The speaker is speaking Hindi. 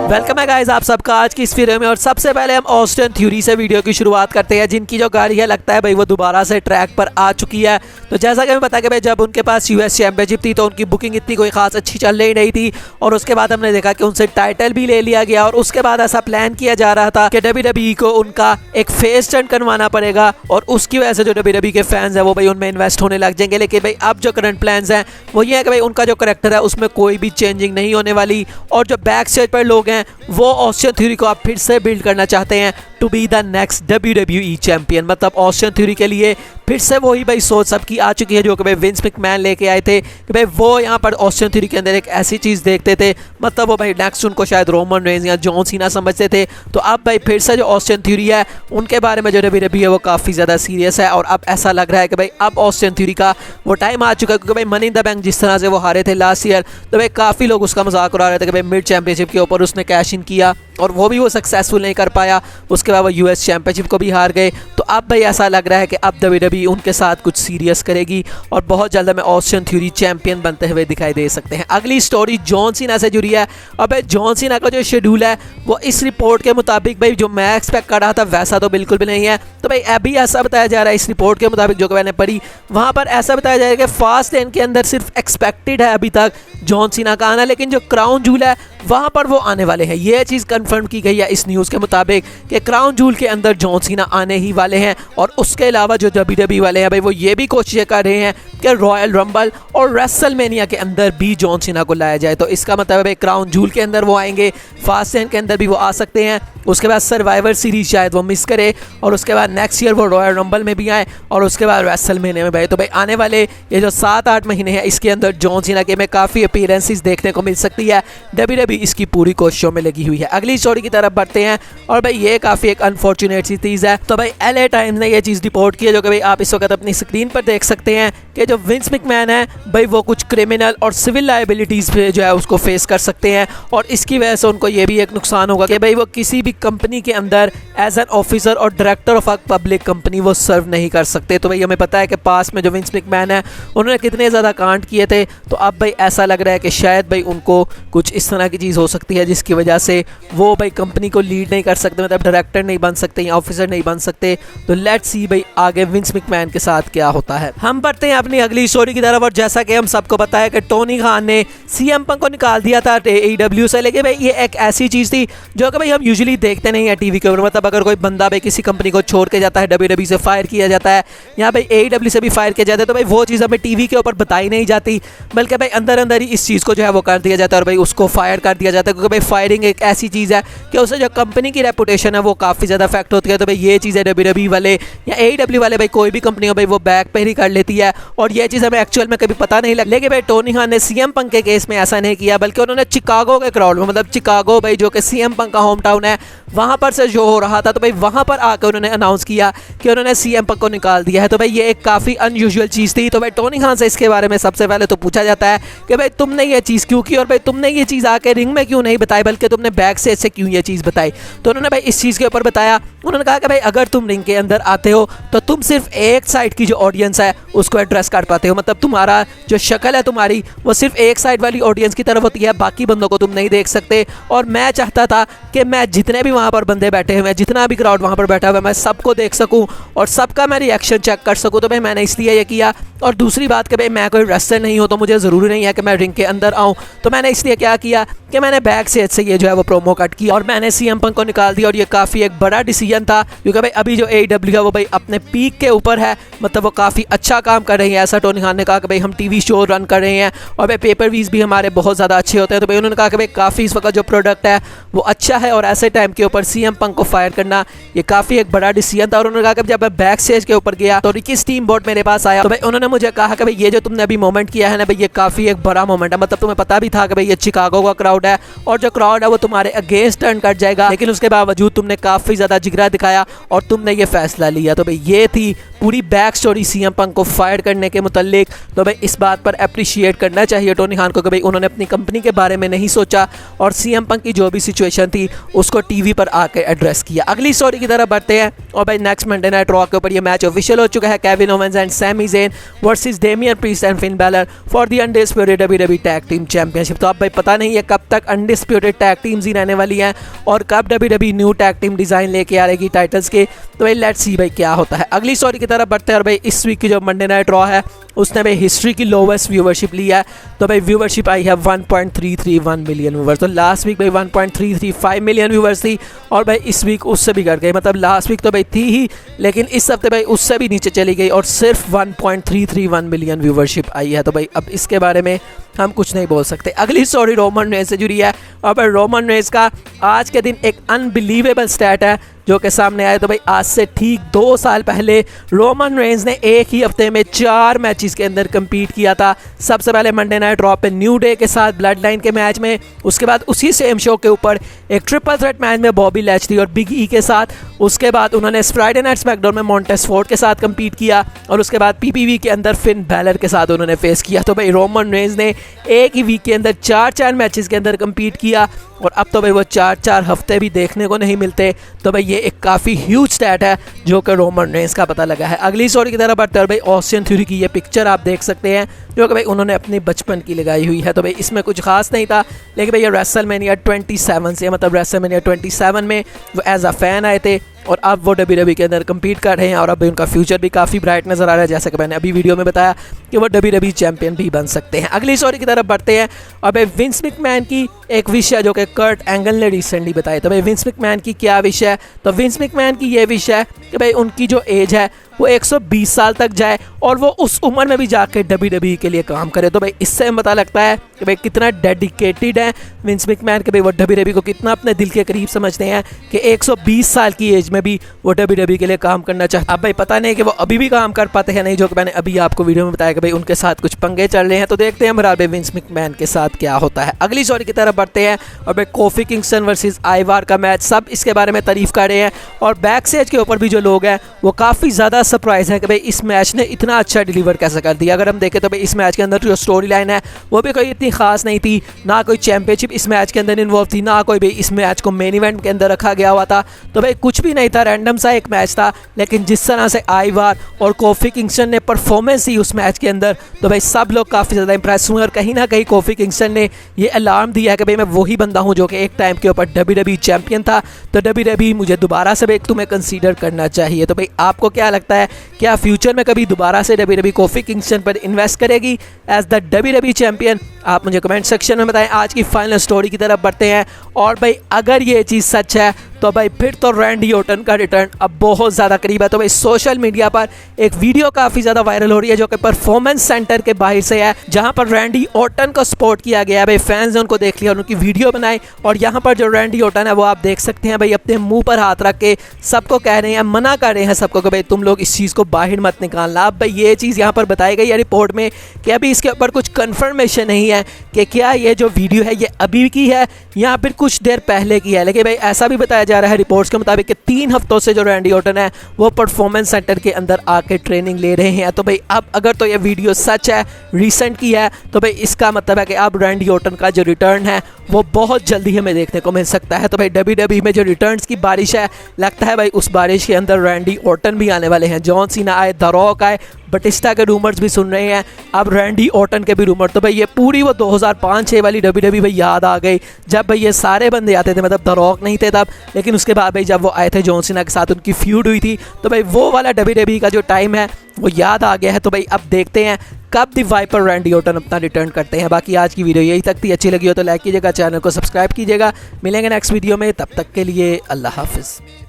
वेलकम है गाइस आप सबका आज की इस वीडियो में। और सबसे पहले हम ऑस्टिन थ्योरी से वीडियो की शुरुआत करते हैं, जिनकी जो गाड़ी है लगता है भाई वो दोबारा से ट्रैक पर आ चुकी है। तो जैसा कि हमें पता कि भाई जब उनके पास यूएस चैंपियनशिप थी तो उनकी बुकिंग इतनी कोई खास अच्छी चल ही नहीं थी, और उसके बाद हमने देखा कि उनसे टाइटल भी ले लिया गया। और उसके बाद ऐसा प्लान किया जा रहा था कि WWE को उनका एक फेस टर्न करवाना पड़ेगा, और उसकी वजह से जो WWE के फैंस हैं वो भाई उनमें इन्वेस्ट होने लग जाएंगे। लेकिन भाई अब जो करंट प्लान्स हैं वो ये है कि भाई उनका जो करेक्टर है उसमें कोई भी चेंजिंग नहीं होने वाली, और जो बैक स्टेज पर लोग हैं वो ऑस्टिन थ्योरी को आप फिर से बिल्ड करना चाहते हैं to be the next WWE champion. मतलब ऑस्टिन थ्योरी के लिए फिर से वही भाई सोच सबकी आ चुकी है जो कि भाई विंस मैकमैन लेके आए थे कि भाई वो यहाँ पर ऑस्टिन थ्योरी के अंदर एक ऐसी चीज़ देखते थे, मतलब वो भाई नेक्स्ट उनको शायद रोमन रेंज या जॉन सीना समझते थे। तो अब भाई फिर से जो ऑस्टिन थ्योरी है उनके बारे में जो WWE है वो काफ़ी ज़्यादा सीरियस है, और अब ऐसा लग रहा है कि भाई अब ऑस्टिन थ्योरी का वो टाइम आ चुका है। क्योंकि भाई मनी इन द बैंक जिस तरह से वो हारे थे लास्ट ईयर, तो भाई काफ़ी लोग उसका मजाक उड़ा रहे थे कि भाई मिड चैंपियनशिप के ऊपर उसने कैश इन किया और वो भी वो सक्सेसफुल नहीं कर पाया, उसके बाद वो यूएस चैंपियनशिप को भी हार गए। तो अब भाई ऐसा लग रहा है कि अब WWE उनके साथ कुछ सीरियस करेगी और बहुत जल्द में ऑस्टिन थ्योरी चैंपियन बनते हुए दिखाई दे सकते हैं। अगली स्टोरी जॉन सीना से जुड़ी है। और भाई जॉन सीना का जो शेड्यूल है वो इस रिपोर्ट के मुताबिक भाई जो मैं एक्सपेक्ट कर रहा था वैसा तो बिल्कुल भी नहीं है। तो भाई अभी ऐसा बताया जा रहा है इस रिपोर्ट के मुताबिक जो कि मैंने पढ़ी, वहाँ पर ऐसा बताया जा रहा है कि फास्ट लेन के अंदर सिर्फ एक्सपेक्टेड है अभी तक जॉन सीना का आना, लेकिन जो क्राउन जूल है वहाँ पर वो आने वाले हैं। ये चीज़ कंफर्म की गई है इस न्यूज़ के मुताबिक कि क्राउन जूल के अंदर जॉन सीना आने ही वाले हैं। और उसके अलावा जो WWE वाले हैं भाई वो ये भी कोशिशें कर रहे हैं कि रॉयल रंबल और रेसलमेनिया के अंदर भी जॉन सीना को लाया जाए। तो इसका मतलब है क्राउन जूल के अंदर वो आएंगे, फास्ट लेन के अंदर भी वो आ सकते हैं, उसके बाद सर्वाइवर सीरीज शायद वो मिस करे, और उसके बाद नेक्स्ट ईयर वो रॉयल रंबल में भी आए, और उसके बाद रेसलमेनिया में भाई। तो भाई आने वाले ये जो 7-8 महीने हैं इसके अंदर जॉन सीना के में काफ़ी अपीयरेंसेस देखने को मिल सकती है। WWE इसकी पूरी कोशिशों में लगी हुई है। अगली स्टोरी की तरफ बढ़ते हैं, और भाई ये काफ़ी एक अनफॉर्चुनेट सी चीज़ है। तो भाई LA टाइम्स ने ये चीज़ रिपोर्ट की है जो कि भाई आप इस वक्त अपनी स्क्रीन पर देख सकते हैं कि जो विंस मैकमैन है भाई वो कुछ क्रिमिनल और सिविल लायबिलिटीज़ पे जो है उसको फेस कर सकते हैं, और इसकी वजह से उनको ये भी एक नुकसान होगा कि भाई वो किसी भी कंपनी के अंदर एज एन ऑफिसर और director of a public company वो सर्व नहीं कर सकते। तो भाई हमें पता है कि पास में जो विंस मैकमैन है उन्होंने कितने ज़्यादा कांड किए थे। तो अब भाई ऐसा लग रहा है कि शायद भाई उनको कुछ इस तरह की चीज़ हो सकती है जिसकी वजह से वो भाई कंपनी को लीड नहीं कर सकते, मतलब डायरेक्टर नहीं बन सकते या ऑफिसर नहीं बन सकते। तो लेट्स सी भाई आगे विंस मैकमैन के साथ क्या होता है। हम बढ़ते हैं अपनी अगली स्टोरी की तरफ, और जैसा कि हम सबको पता है कि टोनी खान ने CM पंक को निकाल दिया था AEW से। लेकिन भाई ये एक ऐसी चीज़ थी जो कि भाई हम यूजुअली देखते नहीं है टीवी के ऊपर। मतलब अगर कोई बंदा भाई किसी कंपनी को छोड़ के जाता है, WWE से फायर किया जाता है या भाई AEW से भी फायर किया जाता है, तो भाई वो चीज़ हमें टीवी के ऊपर बताई नहीं जाती, बल्कि भाई अंदर अंदर ही इस चीज़ को जो है वो कर दिया जाता है और भाई उसको फायर कर दिया जाता है। क्योंकि भाई फायरिंग एक ऐसी चीज़ है कि उससे जो कंपनी की रेपुटेशन है वो काफ़ी ज़्यादा इफेक्ट होती है। तो भाई ये चीज़ है WWE वाले या AEW वाले भाई कोई भी कंपनी हो भाई वो बैक पे ही कर लेती है, और ये चीज़ हमें एक्चुअल में कभी पता नहीं लगी। लेकिन भाई टोनी खान ने CM पंक के केस में ऐसा नहीं किया, बल्कि उन्होंने चिकागो के क्राउड में, मतलब चिकागो भाई जो कि CM पंक का होम टाउन है, वहाँ पर से जो हो रहा था तो भाई वहाँ पर आकर उन्होंने अनाउंस किया कि उन्होंने CM पंक को निकाल दिया है। तो भाई ये एक काफ़ी अनयूजुअल चीज़ थी। तो भाई टोनी खान से इसके बारे में सबसे पहले तो पूछा जाता है कि भाई तुमने ये चीज़ क्यों की, और भाई तुमने ये चीज़ आके रिंग में क्यों नहीं बताई, बल्कि तुमने बैक स्टेज से क्यों ये चीज़ बताई। तो उन्होंने भाई इस चीज़ के ऊपर बताया, उन्होंने कहा कि भाई अगर तुम रिंग के अंदर आते हो तो तुम सिर्फ एक साइड की जो ऑडियंस है उसको एड्रेस कर पाते हो, मतलब तुम्हारा जो शक्ल है तुम्हारी वो सिर्फ एक साइड वाली ऑडियंस की तरफ होती है, बाकी बंदों को तुम नहीं देख सकते। और मैं चाहता था कि मैं जितने भी वहाँ पर बंदे बैठे हुए हैं, जितना भी क्राउड वहाँ पर बैठा हुआ है, मैं सबको देख सकूँ और सबका मैं रिएक्शन चेक कर सकूँ। तो भाई मैंने इसलिए ये किया। और दूसरी बात कि भाई मैं कोई रेसलर नहीं हूँ तो मुझे ज़रूरी नहीं है कि मैं रिंग के अंदर आऊँ, तो मैंने इसलिए क्या किया कि मैंने बैक स्टेज से ये जो है वो प्रोमो कट किया और मैंने CM पंक को निकाल दिया। और ये काफ़ी एक बड़ा डिसीजन था, क्योंकि भाई अभी जो AEW है वो भाई अपने पीक के ऊपर है, मतलब वो काफ़ी अच्छा काम कर रही है। ऐसा टोनी खान ने कहा कि भाई हम TV शो रन कर रहे हैं और भाई पेपर व्यूज़ भी हमारे बहुत ज़्यादा अच्छे होते हैं। तो भाई उन्होंने कहा कि भाई काफ़ी इस वक्त जो प्रोडक्ट है वो अच्छा है, और ऐसे टाइम के ऊपर CM पंक को फायर करना ये काफ़ी एक बड़ा डिसीजन था। और उन्होंने कहा कि जब मैं बैक स्टेज के ऊपर गया तो रिकी स्टीमबोट मेरे पास आया, तो भाई उन्होंने मुझे कहा कि भाई ये जो तुमने अभी मोमेंट किया है ना भाई ये काफ़ी एक बड़ा मोमेंट है, मतलब तुम्हें पता भी था कि भाई ये चिकागो का क्राउड है और जो क्राउड है वो तुम्हारे अगेंस्ट टर्न कर जाएगा, लेकिन उसके बावजूद तुमने काफ़ी ज़्यादा जिगरा दिखाया और तुमने ये फैसला लिया। तो भाई ये थी पूरी बैक स्टोरी CM पंक को फायर करने के मुतल्लिक। तो भाई इस बात पर अप्रिशिएट करना चाहिए टोनी खान को कि भाई उन्होंने अपनी कंपनी के बारे में नहीं सोचा और CM पंक की जो भी सिचुएशन थी उसको टीवी पर आकर एड्रेस किया। अगली स्टोरी की तरफ बढ़ते हैं, और भाई नेक्स्ट मंडे नाइट रॉ के ऊपर ये मैच ऑफिशियल हो चुका है। Kevin Owens and Sami Zayn versus Damian Priest and Finn Balor for the undisputed WWE tag team championship. तो अब भाई पता नहीं है कब तक अनडिस्प्यूटेड टैग टीम्स ही रहने वाली हैं और कब WWE new tag team design लेके आ रहेगी टाइटल्स के। तो भाई लेट्स सी भाई क्या होता है। अगली स्टोरी की तरफ बढ़ते हैं और भाई इस वीक की जो मंडे नाइट रॉ है उसने भाई हिस्ट्री की लोवेस्ट व्यूवरशिप ली है। तो भाई व्यूवरशिप आई है 1.331 मिलियन व्यूवर्स। तो लास्ट वीक भाई 1.335 मिलियन व्यूवर्स थी और भाई इस वीक उससे भी घट गई। मतलब लास्ट वीक तो भाई थी ही लेकिन इस हफ्ते भाई उससे भी नीचे चली गई और सिर्फ 1.331 मिलियन व्यूवरशिप आई है। तो भाई अब इसके बारे में हम कुछ नहीं बोल सकते। अगली स्टोरी रोमन रेंज से जुड़ी है और भाई रोमन रेंज का आज के दिन एक अनबिलीवेबल स्टैट है जो कि सामने आया। तो भाई आज से ठीक 2 साल पहले रोमन रेंज ने एक ही हफ्ते में 4 मैचेस के अंदर compete किया था। सबसे पहले मंडे नाइट रॉ पे न्यू डे के साथ ब्लड लाइन के मैच में, उसके बाद उसी सेम शो के ऊपर एक ट्रिपल थ्रेट मैच में बॉबी लैशली और बिग ई के साथ, उसके बाद उन्होंने फ्राइडे नाइट स्मैकडाउन में मॉन्टेस फोर्ड के साथ compete किया और उसके बाद PPV के अंदर फिन बैलर के साथ उन्होंने फेस किया। तो भाई रोमन रेंज ने एक ही वीक के अंदर 4 मैचेस के अंदर compete किया और अब तो भाई वो 4 हफ्ते भी देखने को नहीं मिलते। तो भाई ये एक काफ़ी ह्यूज स्टैट है जो कि रोमन रेंज का पता लगा है। अगली स्टोरी की तरफ बढ़ते हैं और भाई ऑस्टिन थ्योरी की ये पिक्चर आप देख सकते हैं जो कि भाई उन्होंने अपने बचपन की लगाई हुई है। तो भाई इसमें कुछ खास नहीं था लेकिन भाई ये रेसलमेनिया 27 से, मतलब रेसलमेनिया 27 में वो एज अ फैन आए थे और अब वो WWE के अंदर compete कर रहे हैं और अब उनका फ्यूचर भी काफ़ी ब्राइट नज़र आ रहा है। जैसा कि मैंने अभी वीडियो में बताया कि वो WWE चैंपियन भी बन सकते हैं। अगली स्टोरी की तरफ बढ़ते हैं और भाई विंस मैकमैन की एक विश है जो कि कर्ट एंगल ने रिसेंटली बताई। तो भाई विंस मैकमैन की क्या विश है? तो विंस मैकमैन की ये विश है कि भाई उनकी जो एज है वो 120 साल तक जाए और वो उस उम्र में भी जाके WWE के लिए काम करे। तो भाई इससे हमें पता लगता है कि भाई कितना डेडिकेटेड है विंस मैकमैन के, भाई वो WWE को कितना अपने दिल के करीब समझते हैं कि 120 साल की एज में भी वो WWE के लिए काम करना चाहते। अब भाई पता नहीं कि वो अभी भी काम कर पाते हैं नहीं, जो कि मैंने अभी आपको वीडियो में बताया कि भाई उनके साथ कुछ पंगे चल रहे हैं। तो देखते हैं बराबर विंस मैकमैन के साथ क्या होता है। अगली स्टोरी की तरफ बढ़ते हैं और भाई कोफी किंगस्टन वर्सेस आइवार का मैच, सब इसके बारे में तारीफ कर रहे हैं और बैक स्टेज के ऊपर भी जो लोग हैं वो काफ़ी ज़्यादा सरप्राइज है कि भाई इस मैच ने इतना अच्छा डिलीवर कैसे कर दिया। अगर हम देखें तो भाई इस मैच के अंदर जो स्टोरी लाइन है वो भी कोई इतनी खास नहीं थी, ना कोई चैंपियनशिप इस मैच के अंदर इन्वॉल्व थी, ना कोई भाई इस मैच को मेन इवेंट के अंदर रखा गया हुआ था। तो भाई कुछ भी नहीं था, रैंडम सा एक मैच था। लेकिन जिस तरह से आइवार और कोफी किंगस्टन ने परफॉर्मेंस दी उस मैच के अंदर तो भाई सब लोग काफ़ी ज़्यादा इंप्रेस हुए और कहीं ना कहीं कोफी किंगस्टन ने ये अलार्म दिया है कि भाई मैं वही बंदा हूँ जो कि एक टाइम के ऊपर WWE चैंपियन था। तो WWE मुझे दोबारा से भाई तुम्हें कंसीडर करना चाहिए। तो भाई आपको क्या लगता है, क्या फ्यूचर में कभी दोबारा से WWE कोफी किंगस्टन पर इन्वेस्ट करेगी एज द WWE चैंपियन? आप मुझे कमेंट सेक्शन में बताएं। आज की फाइनल स्टोरी की तरफ बढ़ते हैं और भाई अगर ये चीज़ सच है तो भाई फिर तो रैंडी ऑर्टन का रिटर्न अब बहुत ज़्यादा करीब है। तो भाई सोशल मीडिया पर एक वीडियो काफ़ी ज़्यादा वायरल हो रही है जो कि परफॉर्मेंस सेंटर के बाहर से है, जहां पर रैंडी ऑर्टन को सपोर्ट किया गया है। भाई फैंस ने उनको देख लिया और उनकी वीडियो बनाई और यहाँ पर जो रैंडी ऑर्टन है वो आप देख सकते हैं भाई अपने मुंह पर हाथ रख के सबको कह रहे हैं, मना कर रहे हैं सबको कि भाई तुम लोग इस चीज़ को बाहर मत निकालना। अब भाई ये चीज़ यहाँ पर बताई गई है रिपोर्ट में कि अभी इसके ऊपर कुछ कन्फर्मेशन नहीं है कि क्या ये जो वीडियो है ये अभी की है या फिर कुछ देर पहले की है। लेकिन भाई ऐसा भी बताया जा रहा है रिपोर्ट्स के मुताबिक कि 3 हफ्तों से जो रैंडी ऑर्टन है वो परफॉर्मेंस सेंटर के अंदर आके ट्रेनिंग ले रहे हैं। तो भाई अब अगर तो ये वीडियो सच है, रिसेंट की है, तो भाई इसका मतलब है कि अब रैंडी ऑर्टन का जो रिटर्न है वो बहुत जल्दी हमें देखने को मिल सकता है। तो भाई WWE में जो रिटर्न्स की बारिश है, लगता है भाई उस बारिश के अंदर रैंडी ऑर्टन भी आने वाले हैं। जॉन सीना आए, द रॉक आए, बटिस्टा के रूमर्स भी सुन रहे हैं, अब रैंडी ऑर्टन के भी रूमर। तो भाई ये पूरी वो 2005-06 वाली WWE भाई याद आ गई जब भाई ये सारे बंदे आते थे, मतलब द रॉक नहीं थे तब, लेकिन उसके बाद भाई जब वो आए थे जॉन सीना के साथ उनकी फ्यूड हुई थी, तो भाई वो वाला WWE का जो टाइम है वो याद आ गया है। तो भाई अब देखते हैं कब द वाइपर रैंडी ऑर्टन अपना रिटर्न करते हैं। बाकी आज की वीडियो यही तक थी, अच्छी लगी हो तो लाइक कीजिएगा, चैनल को सब्सक्राइब कीजिएगा। मिलेंगे नेक्स्ट वीडियो में, तब तक के लिए अल्लाह हाफिज़।